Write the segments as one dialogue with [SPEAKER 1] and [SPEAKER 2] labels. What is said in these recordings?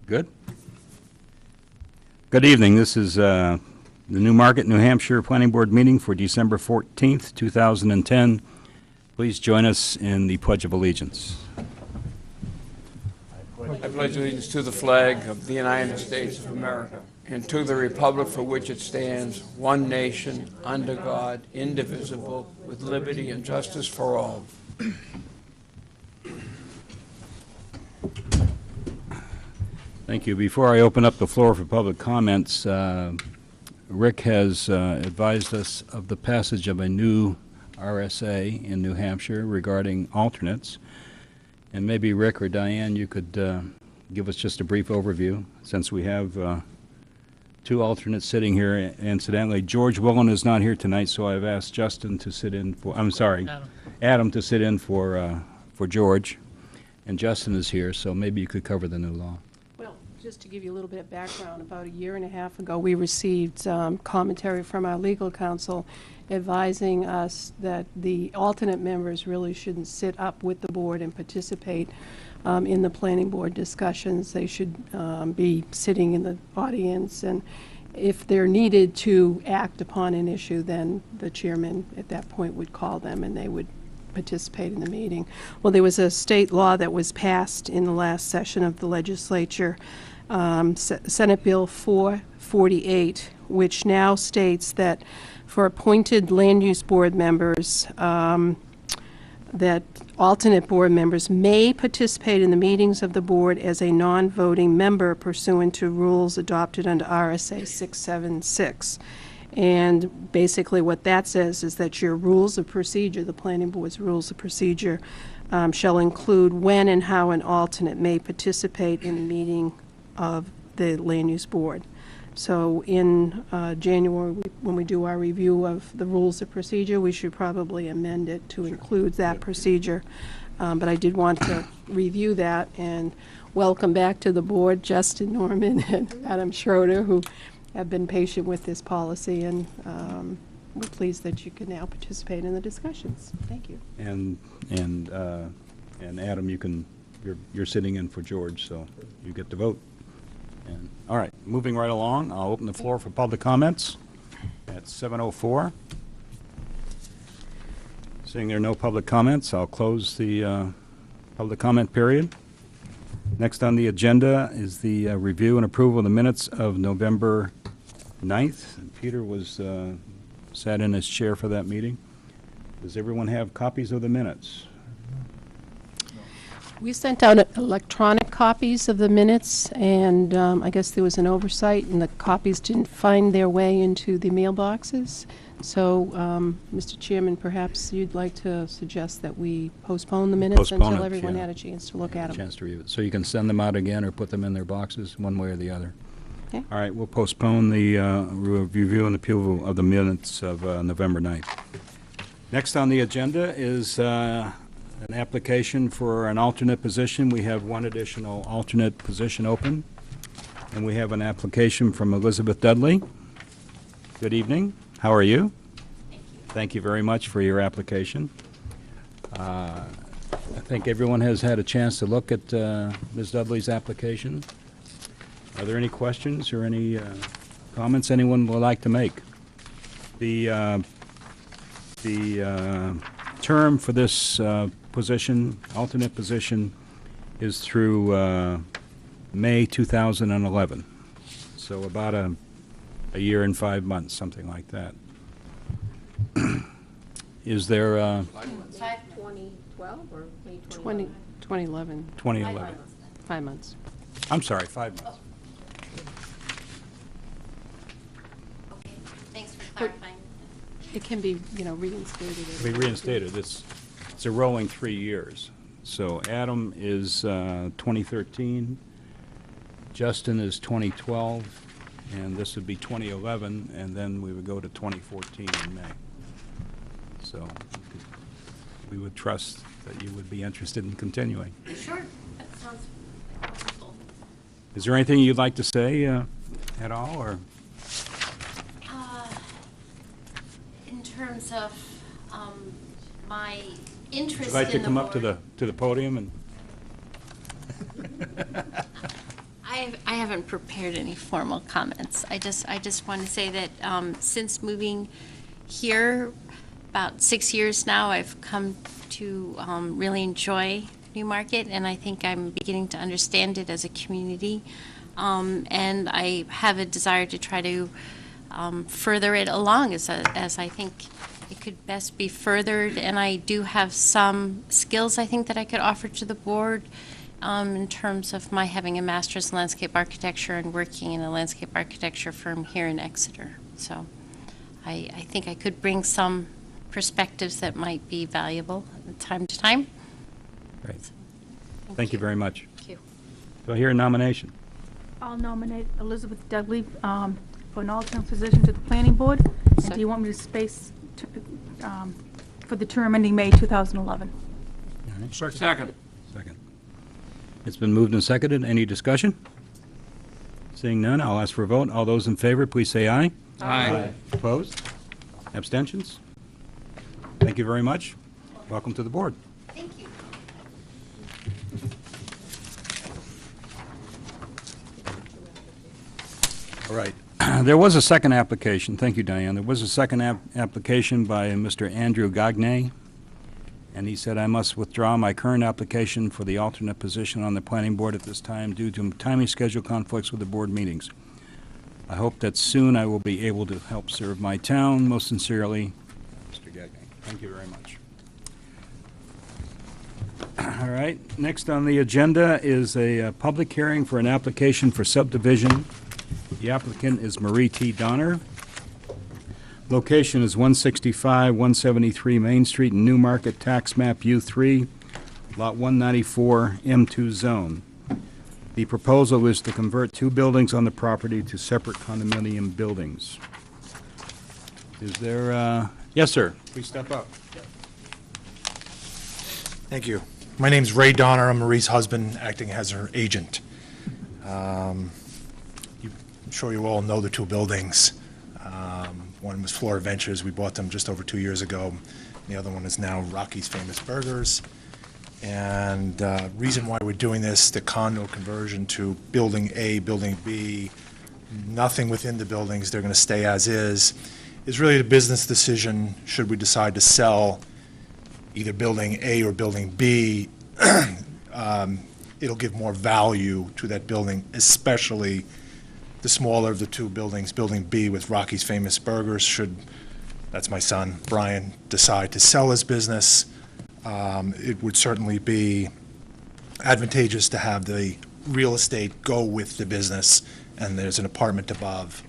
[SPEAKER 1] Good. Good evening. This is the Newmarket, New Hampshire Planning Board meeting for December 14th, 2010. Please join us in the Pledge of Allegiance.
[SPEAKER 2] I pledge allegiance to the flag of the United States of America and to the republic for which it stands, one nation, under God, indivisible, with liberty and justice for all.
[SPEAKER 1] Thank you. Before I open up the floor for public comments, Rick has advised us of the passage of a new RSA in New Hampshire regarding alternates. And maybe Rick or Diane, you could give us just a brief overview, since we have two alternates sitting here. Incidentally, George Willen is not here tonight, so I've asked Justin to sit in for, Adam to sit in for George. And Justin is here, so maybe you could cover the new law.
[SPEAKER 3] Well, just to give you a little bit of background, about a year and a half ago, we received commentary from our legal counsel advising us that the alternate members really shouldn't sit up with the board and participate in the planning board discussions. They should be sitting in the audience, and if they're needed to act upon an issue, then the chairman at that point would call them and they would participate in the meeting. Well, there was a state law that was passed in the last session of the legislature, Senate Bill 448, which now states that for appointed land use board members, that alternate board members may participate in the meetings of the board as a non-voting member pursuant to rules adopted under RSA 676. And basically what that says is that your rules of procedure, the planning board's rules of procedure, shall include when and how an alternate may participate in the meeting of the land use board. So in January, when we do our review of the rules of procedure, we should probably amend it to include that procedure. But I did want to review that and welcome back to the board Justin Norman and Adam Schroeder, who have been patient with this policy, and we're pleased that you can now participate in the discussions. Thank you.
[SPEAKER 1] And Adam, you're sitting in for George, so you get to vote. And, all right, moving right along, I'll open the floor for public comments at 7:04. Seeing there are no public comments, I'll close the public comment period. Next on the agenda is the review and approval of the minutes of November 9th. And Peter was sat in his chair for that meeting. Does everyone have copies of the minutes?
[SPEAKER 3] We sent out electronic copies of the minutes, and I guess there was an oversight, and the copies didn't find their way into the mailboxes. So, Mr. Chairman, perhaps you'd like to suggest that we postpone the minutes until everyone had a chance to look at them.
[SPEAKER 1] Chance to review it. So you can send them out again or put them in their boxes, one way or the other.
[SPEAKER 3] Okay.
[SPEAKER 1] All right, we'll postpone the review and approval of the minutes of November 9th. Next on the agenda is an application for an alternate position. We have one additional alternate position open, and we have an application from Elizabeth Dudley. Good evening. How are you?
[SPEAKER 4] Thank you.
[SPEAKER 1] Thank you very much for your application. I think everyone has had a chance to look at Ms. Dudley's application. Are there any questions or any comments anyone would like to make? The term for this position, alternate position, is through May 2011. So about a year and 5 months, something like that. Is there
[SPEAKER 3] 2012 or May 2011?
[SPEAKER 1] 2011?
[SPEAKER 3] 5 months.
[SPEAKER 1] I'm sorry, 5 months.
[SPEAKER 4] Okay, thanks for clarifying.
[SPEAKER 3] It can be, reinstated.
[SPEAKER 1] To be reinstated, it's a rolling 3 years. So Adam is 2013, Justin is 2012, and this would be 2011, and then we would go to 2014 in May. So we would trust that you would be interested in continuing.
[SPEAKER 4] Sure, that sounds wonderful.
[SPEAKER 1] Is there anything you'd like to say at all, or?
[SPEAKER 4] In terms of my interest in the
[SPEAKER 1] Would you like to come up
[SPEAKER 4] board.
[SPEAKER 1] to the podium and?
[SPEAKER 4] haven't prepared any formal comments. I just want to say that since moving here about 6 years now, I've come to really enjoy Newmarket, and I think I'm beginning to understand it as a community. And I have a desire to try to further it along as I think it could best be furthered. And I do have some skills I think that I could offer to the board in terms of my having a master's in landscape architecture and working in a landscape architecture firm here in Exeter. So I think I could bring some perspectives that might be valuable time to time.
[SPEAKER 1] Great. Thank you very much.
[SPEAKER 4] Thank you.
[SPEAKER 1] Do I hear a nomination?
[SPEAKER 5] I'll nominate Elizabeth Dudley for an alternate position to the planning board. And do you want me to space for the term ending May 2011?
[SPEAKER 2] Second.
[SPEAKER 1] Second. It's been moved and seconded. Any discussion? Seeing none, I'll ask for a vote. All those in favor, please say aye.
[SPEAKER 2] Aye.
[SPEAKER 1] Opposed? Abstentions? Thank you very much. Welcome to the board.
[SPEAKER 4] Thank you.
[SPEAKER 1] All right. There was a second application. Thank you, Diane. There was a second application by Mr. Andrew Gagne, and he said, I must withdraw my current application for the alternate position on the planning board at this time due to timing schedule conflicts with the board meetings. I hope that soon I will be able to help serve my town. Most sincerely, Mr. Gagne. Thank you very much. All right. Next on the agenda is a public hearing for an application for subdivision. The applicant is Marie T. Donner. Location is 165, 173 Main Street in Newmarket, tax map U3, lot 194, M2 zone. The proposal is to convert two buildings on the property to separate condominium buildings. Is there, yes, sir, please step up.
[SPEAKER 6] Thank you. My name's Ray Donner. I'm Marie's husband, acting as her agent. I'm sure you all know the two buildings. One was Flora Ventures. We bought them just over 2 years ago. The other one is now Rocky's Famous Burgers. And reason why we're doing this, the condo conversion to Building A, Building B, nothing within the buildings, they're going to stay as is really a business decision should we decide to sell either Building A or Building B. It'll give more value to that building, especially the smaller of the two buildings, Building B with Rocky's Famous Burgers, should, that's my son, Brian, decide to sell his business. It would certainly be advantageous to have the real estate go with the business, and there's an apartment above.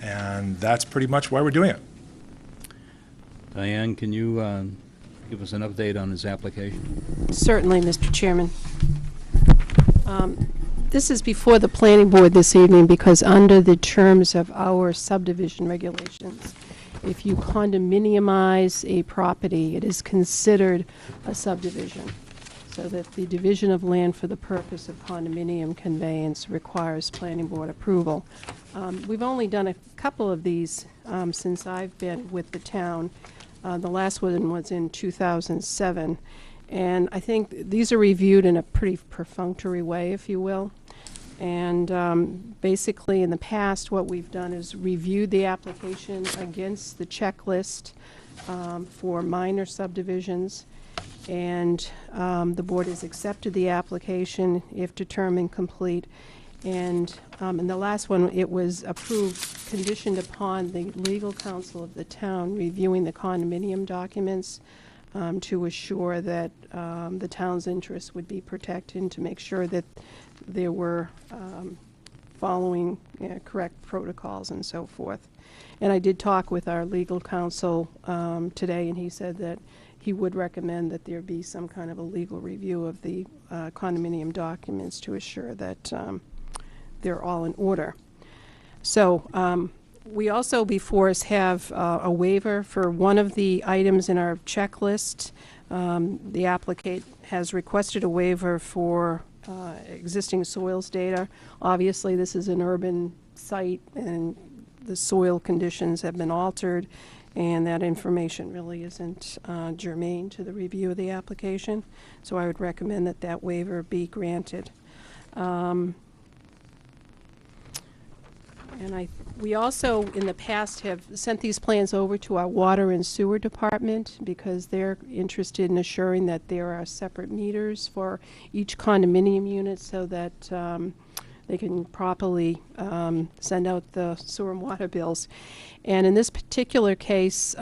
[SPEAKER 6] And that's pretty much why we're doing it.
[SPEAKER 1] Diane, can you give us an update on his application?
[SPEAKER 3] Certainly, Mr. Chairman. This is before the planning board this evening because under the terms of our subdivision regulations, if you condominiumize a property, it is considered a subdivision, so that the division of land for the purpose of condominium conveyance requires planning board approval. We've only done a couple of these since I've been with the town. The last one was in 2007. And I think these are reviewed in a pretty perfunctory way, if you will. And basically, in the past, what we've done is reviewed the application against the checklist for minor subdivisions. And the board has accepted the application if determined complete. And in the last one, it was approved conditioned upon the legal counsel of the town reviewing the condominium documents to assure that the town's interests would be protected and to make sure that they were following correct protocols and so forth. And I did talk with our legal counsel today, and he said that he would recommend that there be some kind of a legal review of the condominium documents to assure that they're all in order. So we also before us have a waiver for one of the items in our checklist. The applicant has requested a waiver for existing soils data. Obviously, this is an urban site and the soil conditions have been altered, and that information really isn't germane to the review of the application. So I would recommend that that waiver be granted. And we also, in the past, have sent these plans over to our water and sewer department because they're interested in assuring that there are separate meters for each condominium unit so that they can properly send out the sewer and water bills. And in this particular case,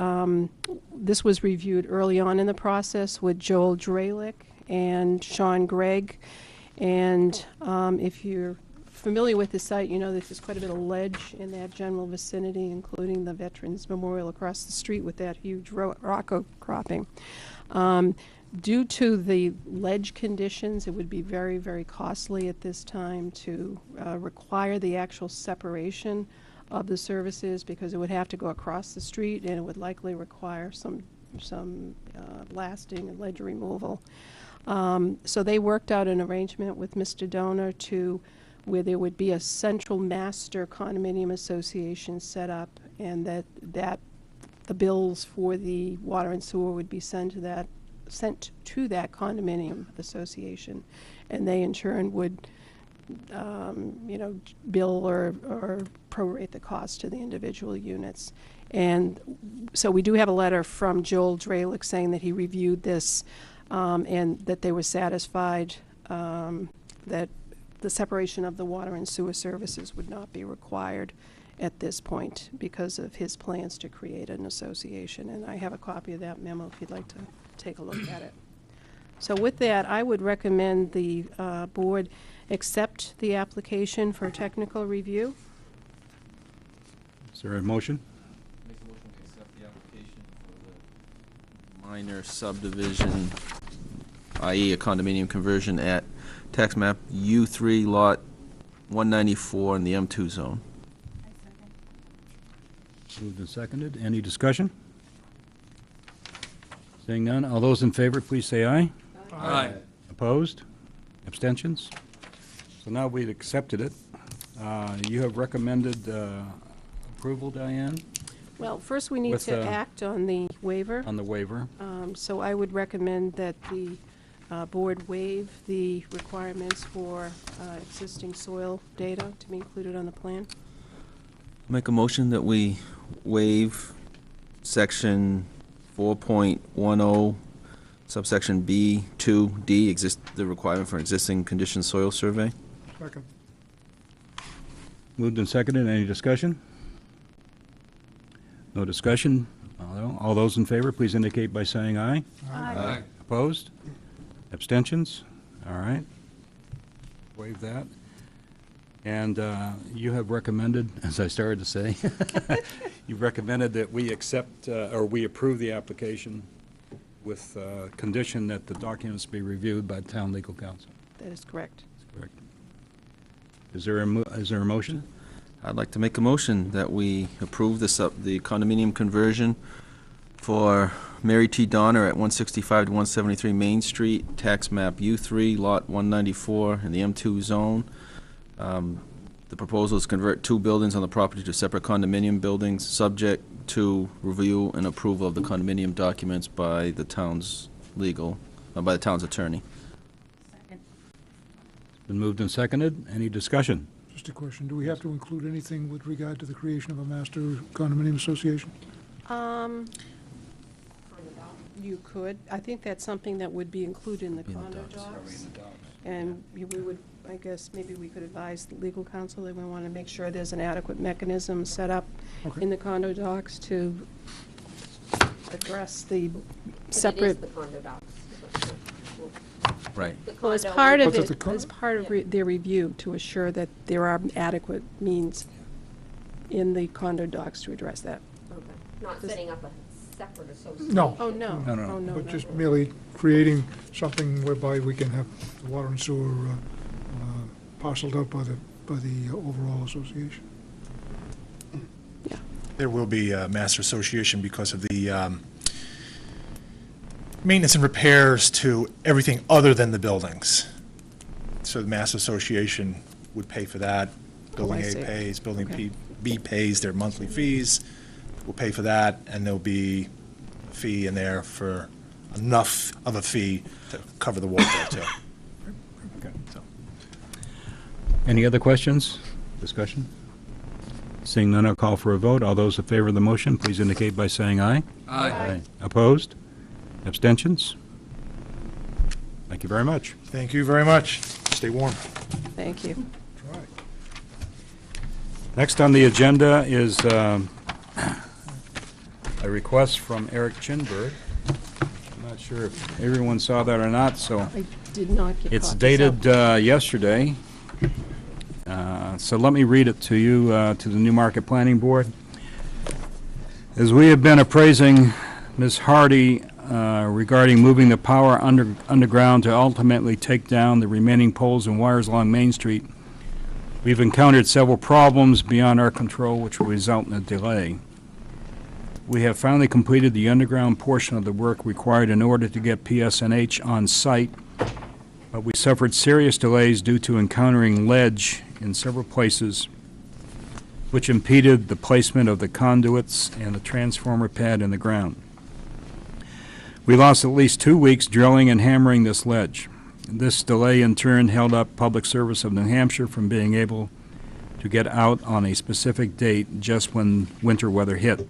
[SPEAKER 3] this was reviewed early on in the process with Joel Dralick and Sean Gregg. And if you're familiar with the site, you know that there's quite a bit of ledge in that general vicinity, including the Veterans Memorial across the street with that huge rock outcropping. Due to the ledge conditions, it would be very, very costly at this time to require the actual separation of the services because it would have to go across the street and it would likely require some blasting and ledge removal. So they worked out an arrangement with Mr. Donor where there would be a central master condominium association set up and that the bills for the water and sewer would be sent to that condominium association, and they in turn would bill or prorate the cost to the individual units. And so we do have a letter from Joel Dralick saying that he reviewed this and that they were satisfied that the separation of the water and sewer services would not be required at this point because of his plans to create an association. And I have a copy of that memo if you'd like to take a look at it. So with that, I would recommend the board accept the application for technical review.
[SPEAKER 1] Is there a motion?
[SPEAKER 7] Make a motion to accept the application for the minor subdivision, i.e. a condominium conversion at tax map U3 lot 194 in the M2 zone.
[SPEAKER 1] Moved and seconded. Any discussion? Seeing none, all those in favor, please say aye.
[SPEAKER 2] Aye.
[SPEAKER 1] Opposed? Abstentions? So now we've accepted it. You have recommended approval, Diane,
[SPEAKER 3] Well, first we need
[SPEAKER 1] With,
[SPEAKER 3] to act on the waiver.
[SPEAKER 1] on the waiver.
[SPEAKER 3] So I would recommend that the board waive the requirements for existing soil data to be included on the plan.
[SPEAKER 7] Make a motion that we waive section 4.10 subsection B2D, the requirement for existing condition soil survey.
[SPEAKER 8] Second.
[SPEAKER 1] Moved and seconded. Any discussion? No discussion? All those in favor, please indicate by saying aye.
[SPEAKER 2] Aye.
[SPEAKER 1] Opposed? Abstentions? All right. Waive that. And you have recommended, as I started to say, you've recommended that we accept, or we approve the application with condition that the documents be reviewed by the town legal counsel.
[SPEAKER 3] That is correct.
[SPEAKER 1] That's correct. Is there a motion?
[SPEAKER 7] I'd like to make a motion that we approve the condominium conversion for Mary T. Donner at 165 to 173 Main Street, tax map U3, lot 194 in the M2 zone. The proposal is to convert 2 buildings on the property to separate condominium buildings, subject to review and approval of the condominium documents by the town's by the town's attorney.
[SPEAKER 5] Second.
[SPEAKER 1] Been moved and seconded. Any discussion?
[SPEAKER 8] Just a question, do we have to include anything with regard to the creation of a master condominium association?
[SPEAKER 3] You could. I think that's something that would be included in the condo docs. And we would, I guess, maybe we could advise the legal counsel that we want to make sure there's an adequate mechanism set up
[SPEAKER 8] Okay.
[SPEAKER 3] in the condo docs to address the
[SPEAKER 9] It is
[SPEAKER 3] separate.
[SPEAKER 9] the condo docs.
[SPEAKER 7] Right.
[SPEAKER 9] The
[SPEAKER 3] Well, as
[SPEAKER 9] condo-
[SPEAKER 3] part of
[SPEAKER 8] But does
[SPEAKER 3] it,
[SPEAKER 8] the co-
[SPEAKER 3] as part of their review, to assure that there are adequate means in the condo docs to address that.
[SPEAKER 9] Okay. Not setting up a separate association.
[SPEAKER 8] No.
[SPEAKER 3] Oh, no.
[SPEAKER 1] No, no.
[SPEAKER 3] Oh, no,
[SPEAKER 8] But
[SPEAKER 3] no.
[SPEAKER 8] just merely creating something whereby we can have the water and sewer parceled out by the overall association.
[SPEAKER 6] There will be a master association because of the maintenance and repairs to everything other than the buildings. So the master association would pay for that. Building
[SPEAKER 3] I
[SPEAKER 6] A
[SPEAKER 3] see.
[SPEAKER 6] pays, Building
[SPEAKER 3] Okay.
[SPEAKER 6] B pays their monthly fees. We'll pay for that, and there'll be a fee in there for enough of a fee to cover the water bill, too. Okay, so.
[SPEAKER 1] Any other questions, discussion? Seeing none, I'll call for a vote. All those in favor of the motion, please indicate by saying aye.
[SPEAKER 2] Aye.
[SPEAKER 1] Opposed? Abstentions? Thank you very much.
[SPEAKER 6] Thank you very much. Stay warm.
[SPEAKER 3] Thank you.
[SPEAKER 1] Next on the agenda is a request from Eric Chinberg. I'm not sure if everyone saw that or not, so
[SPEAKER 3] I did not get
[SPEAKER 1] it's
[SPEAKER 3] copies,
[SPEAKER 1] dated
[SPEAKER 3] so-
[SPEAKER 1] yesterday. So let me read it to you, to the Newmarket Planning Board. As we have been appraising Ms. Hardy regarding moving the power underground to ultimately take down the remaining poles and wires along Main Street, we've encountered several problems beyond our control which will result in a delay. We have finally completed the underground portion of the work required in order to get PSNH on site, but we suffered serious delays due to encountering ledge in several places, which impeded the placement of the conduits and the transformer pad in the ground. We lost at least 2 weeks drilling and hammering this ledge. This delay in turn held up Public Service of New Hampshire from being able to get out on a specific date just when winter weather hit.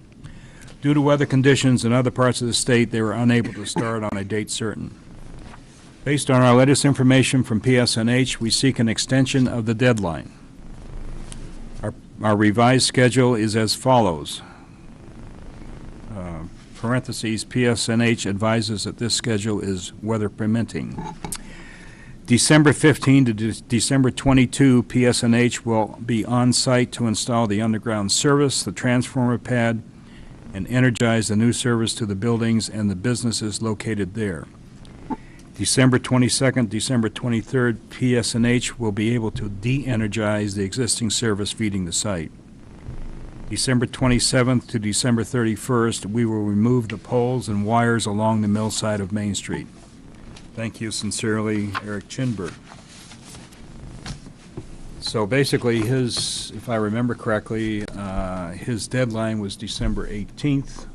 [SPEAKER 1] Due to weather conditions in other parts of the state, they were unable to start on a date certain. Based on our latest information from PSNH, we seek an extension of the deadline. Our revised schedule is as follows. Parentheses, PSNH advises that this schedule is weather permitting. December 15 to December 22, PSNH will be on site to install the underground service, the transformer pad, and energize the new service to the buildings and the businesses located there. December 22nd, December 23rd, PSNH will be able to de-energize the existing service feeding the site. December 27th to December 31st, we will remove the poles and wires along the mill side of Main Street. Thank you sincerely, Eric Chinberg. So basically, if I remember correctly, his deadline was December 18th.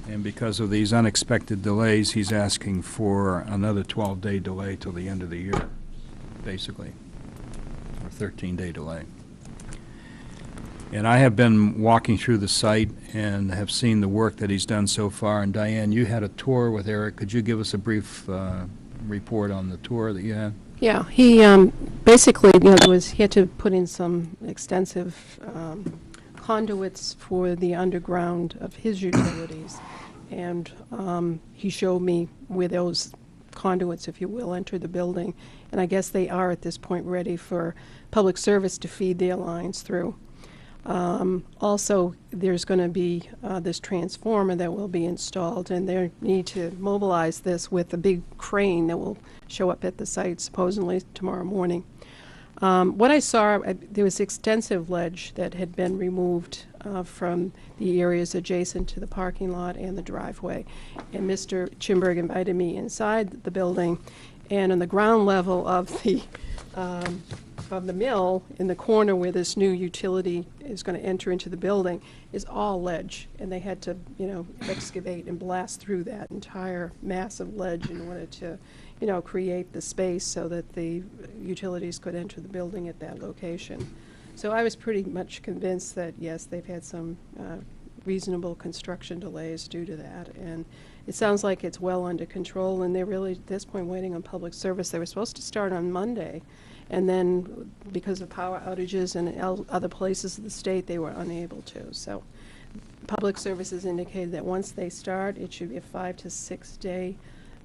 [SPEAKER 1] And because of these unexpected delays, he's asking for another 12-day delay till the end of the year, basically, or 13-day delay. And I have been walking through the site and have seen the work that he's done so far. And Diane, you had a tour with Eric. Could you give us a brief report on the tour that you had?
[SPEAKER 3] Yeah, he basically, he had to put in some extensive conduits for the underground of his utilities. And he showed me where those conduits, if you will, enter the building. And I guess they are at this point ready for Public Service to feed their lines through. Also, there's going to be this transformer that will be installed, and they need to mobilize this with a big crane that will show up at the site supposedly tomorrow morning. What I saw, there was extensive ledge that had been removed from the areas adjacent to the parking lot and the driveway. And Mr. Chinberg invited me inside the building, and on the ground level of the mill, in the corner where this new utility is going to enter into the building, is all ledge. And they had to, excavate and blast through that entire mass of ledge in order to, create the space so that the utilities could enter the building at that location. So I was pretty much convinced that, yes, they've had some reasonable construction delays due to that. And it sounds like it's well under control, and they're really, at this point, waiting on Public Service. They were supposed to start on Monday, and then because of power outages in other places of the state, they were unable to. So Public Service has indicated that once they start, it should be a 5 to 6 day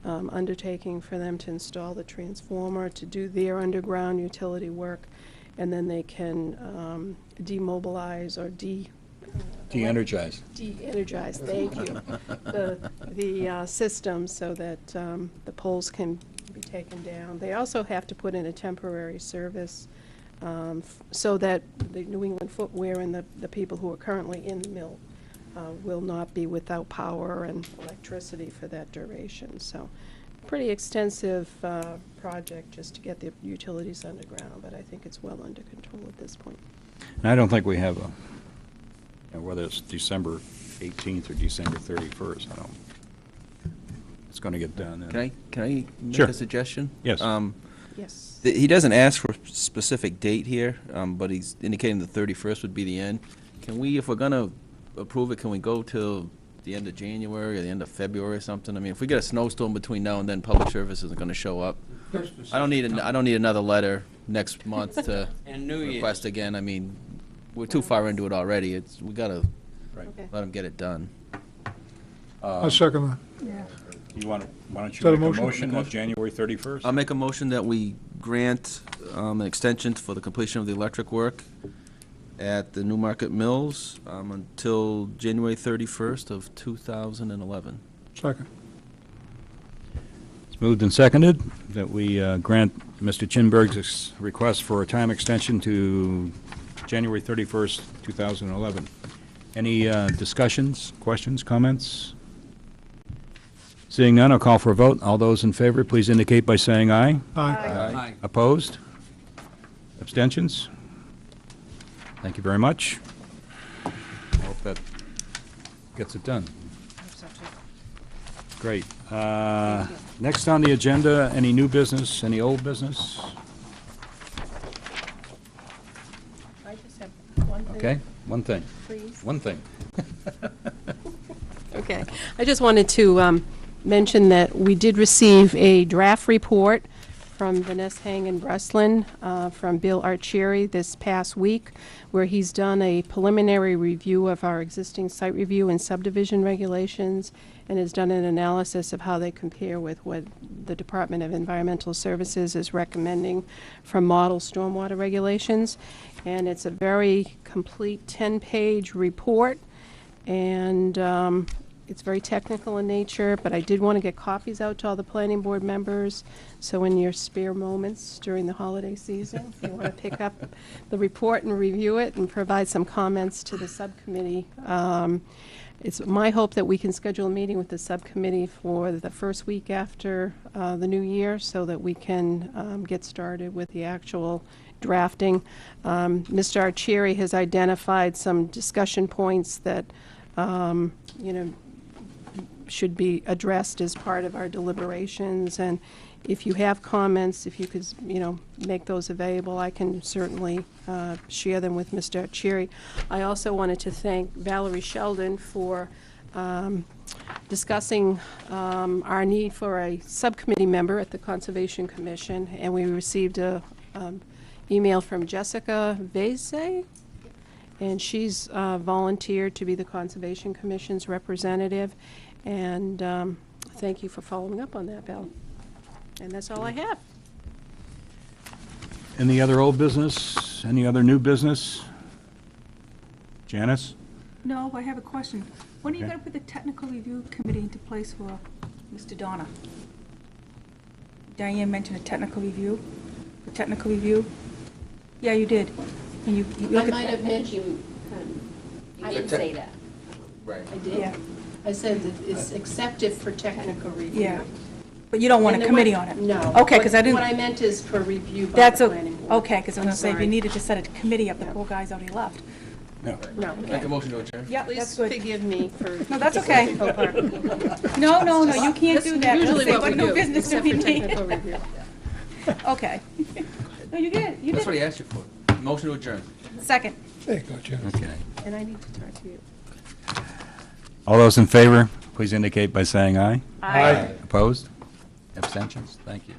[SPEAKER 3] undertaking for them to install the transformer, to do their underground utility work, and then they can demobilize or
[SPEAKER 1] De-energize.
[SPEAKER 3] De-energize, thank you, the system so that the poles can be taken down. They also have to put in a temporary service so that the New England Footwear and the people who are currently in the mill will not be without power and electricity for that duration. So pretty extensive project just to get the utilities underground, but I think it's well under control at this point.
[SPEAKER 1] And I don't think we have whether it's December 18th or December 31st, it's going to get done.
[SPEAKER 7] Can I make
[SPEAKER 1] Sure.
[SPEAKER 7] a suggestion?
[SPEAKER 1] Yes.
[SPEAKER 3] Yes.
[SPEAKER 7] He doesn't ask for a specific date here, but he's indicating the 31st would be the end. Can we, if we're going to approve it, can we go till the end of January or the end of February or something? I mean, if we get a snowstorm between now and then, public service isn't going to show up. I don't need another letter next month to
[SPEAKER 2] And New Year's.
[SPEAKER 7] request again. I mean, we're too far into it already. We got to
[SPEAKER 3] Okay.
[SPEAKER 7] let him get it done.
[SPEAKER 8] I second that.
[SPEAKER 5] Yeah.
[SPEAKER 1] Why don't
[SPEAKER 8] Is
[SPEAKER 1] you
[SPEAKER 8] that a
[SPEAKER 1] make a
[SPEAKER 8] motion?
[SPEAKER 1] motion of January 31st?
[SPEAKER 7] I'll make a motion that we grant an extension for the completion of the electric work at the Newmarket Mills until January 31st of 2011.
[SPEAKER 8] Second.
[SPEAKER 1] It's moved and seconded that we grant Mr. Chinberg's request for a time extension to January 31st, 2011. Any discussions, questions, comments? Seeing none, I'll call for a vote. All those in favor, please indicate by saying aye.
[SPEAKER 8] Aye.
[SPEAKER 2] Aye.
[SPEAKER 1] Opposed? Abstentions? Thank you very much. I hope that gets it done. Great. Next on the agenda, any new business, any old business?
[SPEAKER 3] I just have one thing.
[SPEAKER 1] Okay, one thing.
[SPEAKER 3] Please.
[SPEAKER 1] One thing.
[SPEAKER 3] Okay. I just wanted to mention that we did receive a draft report from Vanessa Hang and Breslin, from Bill Arcieri this past week, where he's done a preliminary review of our existing site review and subdivision regulations, and has done an analysis of how they compare with what the Department of Environmental Services is recommending from model stormwater regulations. And it's a very complete 10-page report, and it's very technical in nature, but I did want to get copies out to all the planning board members, so in your spare moments during the holiday season, if you want to pick up the report and review it and provide some comments to the subcommittee. It's my hope that we can schedule a meeting with the subcommittee for the first week after the new year, so that we can get started with the actual drafting. Mr. Arcieri has identified some discussion points that, should be addressed as part of our deliberations, and if you have comments, if you could, make those available, I can certainly share them with Mr. Arcieri. I also wanted to thank Valerie Sheldon for discussing our need for a subcommittee member at the Conservation Commission, and we received a email from Jessica Vase, and she's volunteered to be the Conservation Commission's representative. And thank you for following up on that, Val. And that's all I have.
[SPEAKER 1] Any other old business? Any other new business? Janice?
[SPEAKER 5] No, I have a question. When are you
[SPEAKER 1] Okay.
[SPEAKER 5] going to put the technical review committee into place for Mr. Donna? Diane mentioned a technical review. The technical review? Yeah, you did. And you
[SPEAKER 3] I
[SPEAKER 5] look
[SPEAKER 3] might
[SPEAKER 5] at,
[SPEAKER 3] have mentioned,
[SPEAKER 9] You didn't say that.
[SPEAKER 7] Right.
[SPEAKER 3] I did.
[SPEAKER 5] yeah,
[SPEAKER 3] I said that it's accepted for technical review.
[SPEAKER 5] yeah. But you don't want
[SPEAKER 3] And
[SPEAKER 5] a
[SPEAKER 3] then
[SPEAKER 5] committee
[SPEAKER 3] what-
[SPEAKER 5] on it?
[SPEAKER 3] No.
[SPEAKER 5] Okay, because I didn't.
[SPEAKER 3] What I meant is for review by
[SPEAKER 5] That's
[SPEAKER 3] the
[SPEAKER 5] a,
[SPEAKER 3] planning board.
[SPEAKER 5] okay, because I was going to say, if
[SPEAKER 3] sorry.
[SPEAKER 5] you needed to set a committee up, the poor guy's already left.
[SPEAKER 1] No.
[SPEAKER 3] No,
[SPEAKER 7] Make a motion to adjourn.
[SPEAKER 5] Yep, that's
[SPEAKER 3] please
[SPEAKER 5] good.
[SPEAKER 3] forgive me for.
[SPEAKER 5] No, that's okay. No, no, no, you can't do that.
[SPEAKER 3] Usually
[SPEAKER 5] Let's say,
[SPEAKER 3] what we
[SPEAKER 5] no
[SPEAKER 3] do,
[SPEAKER 5] business to
[SPEAKER 3] except
[SPEAKER 5] be
[SPEAKER 3] for
[SPEAKER 5] made.
[SPEAKER 3] technical review.
[SPEAKER 5] Okay. No, you did, you
[SPEAKER 7] That's what
[SPEAKER 5] did.
[SPEAKER 7] he asked you for. Motion to adjourn.
[SPEAKER 5] Second.
[SPEAKER 8] There you go, Janice.
[SPEAKER 1] Okay.
[SPEAKER 3] And I need to talk to you.
[SPEAKER 1] All those in favor, please indicate by saying aye.
[SPEAKER 8] Aye.
[SPEAKER 1] Opposed? Abstentions? Thank you.